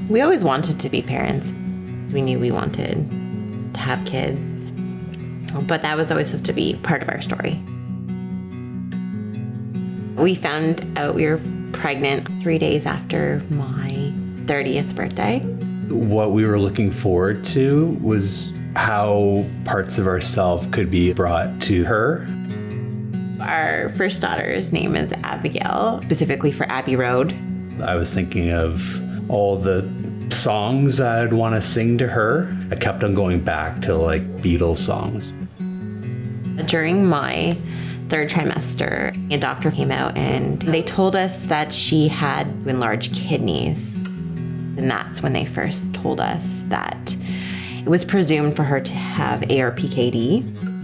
We always wanted to be parents. We knew we wanted to have kids, but that was always supposed to be part of our story. We found out we were pregnant 3 days after my 30th birthday. What we were looking forward to was how parts of ourselves could be brought to her. Our first daughter's name is Abigail, specifically for Abbey Road. I was thinking of all the songs I'd want to sing to her. I kept on going back to like Beatles songs. During my third trimester, a doctor came out and they told us that she had enlarged kidneys. And that's when they first told us that it was presumed for her to have ARPKD.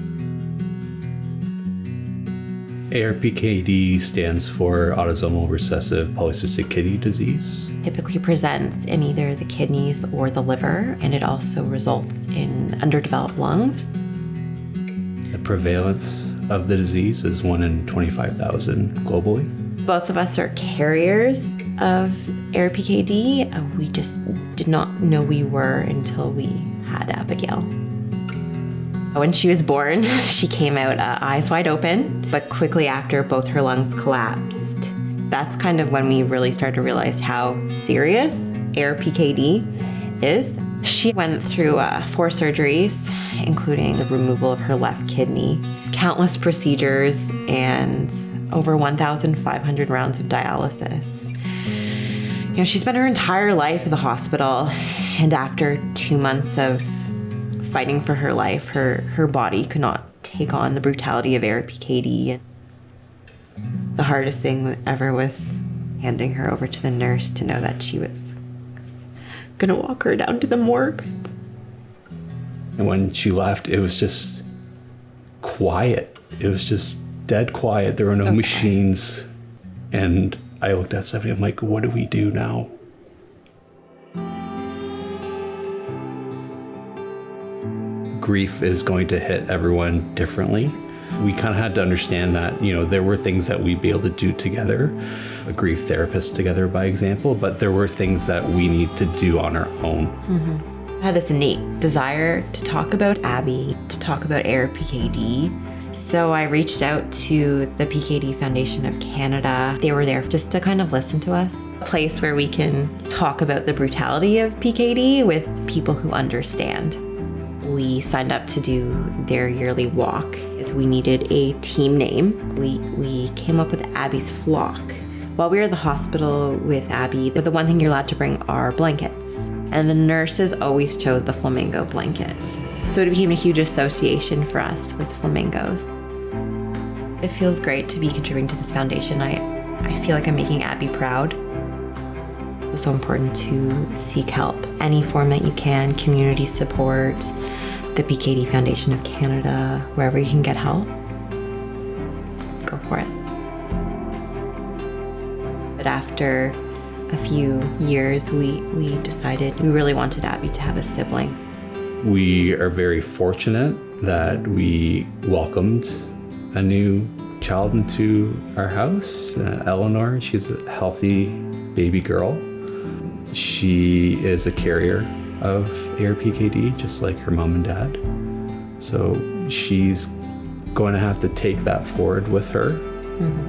ARPKD stands for Autosomal recessive polycystic kidney disease. Typically presents in either the kidneys or the liver, and it also results in underdeveloped lungs. The prevalence of the disease is 1 in 25,000 globally. Both of us are carriers of ARPKD. We just did not know we were until we had Abigail. When she was born, she came out eyes wide open, but quickly after, both her lungs collapsed. That's kind of when we really started to realize how serious ARPKD is. She went through 4 surgeries, including the removal of her left kidney, countless procedures, and over 1,500 rounds of dialysis. You know, she spent her entire life in the hospital, and after 2 months of fighting for her life, her body could not take on the brutality of ARPKD. The hardest thing ever was handing her over to the nurse to know that she was gonna walk her down to the morgue. And when she left, it was just quiet. It was just dead quiet. There were no machines. And I looked at Stephanie, I'm like, what do we do now? Grief is going to hit everyone differently. We kind of had to understand that, you know, there were things that we'd be able to do together, a grief therapist together, by example, but there were things that we need to do on our own. Mm-hmm. I had this innate desire to talk about Abbey, to talk about ARPKD. So I reached out to the PKD Foundation of Canada. They were there just to kind of listen to us. A place where we can talk about the brutality of PKD with people who understand. We signed up to do their yearly walk as we needed a team name. We came up with Abbeys Flock. While we were at the hospital with Abbey, the one thing you're allowed to bring are blankets. And the nurses always chose the flamingo blanket. So it became a huge association for us with flamingos. It feels great to be contributing to this foundation. I feel like I'm making Abbey proud. It's so important to seek help. Any form that you can, community support, the PKD Foundation of Canada, wherever you can get help, go for it. But after a few years, we decided we really wanted Abbey to have a sibling. We are very fortunate that we welcomed a new child into our house, Eleanor. She's a healthy baby girl. She is a carrier of ARPKD, just like her mom and dad. So she's going to have to take that forward with her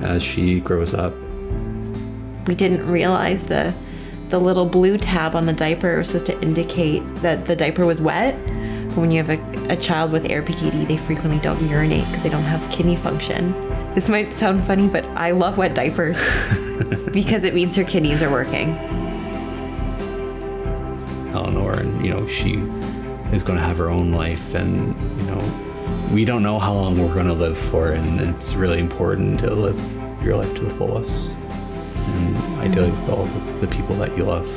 as she grows up. We didn't realize the little blue tab on the diaper was supposed to indicate that the diaper was wet. But when you have a child with ARPKD, they frequently don't urinate because they don't have kidney function. This might sound funny, but I love wet diapers because it means her kidneys are working. Eleanor, and she is going to have her own life, and we don't know how long we're going to live for, and it's really important to live your life to the fullest, and ideally with all the people that you love.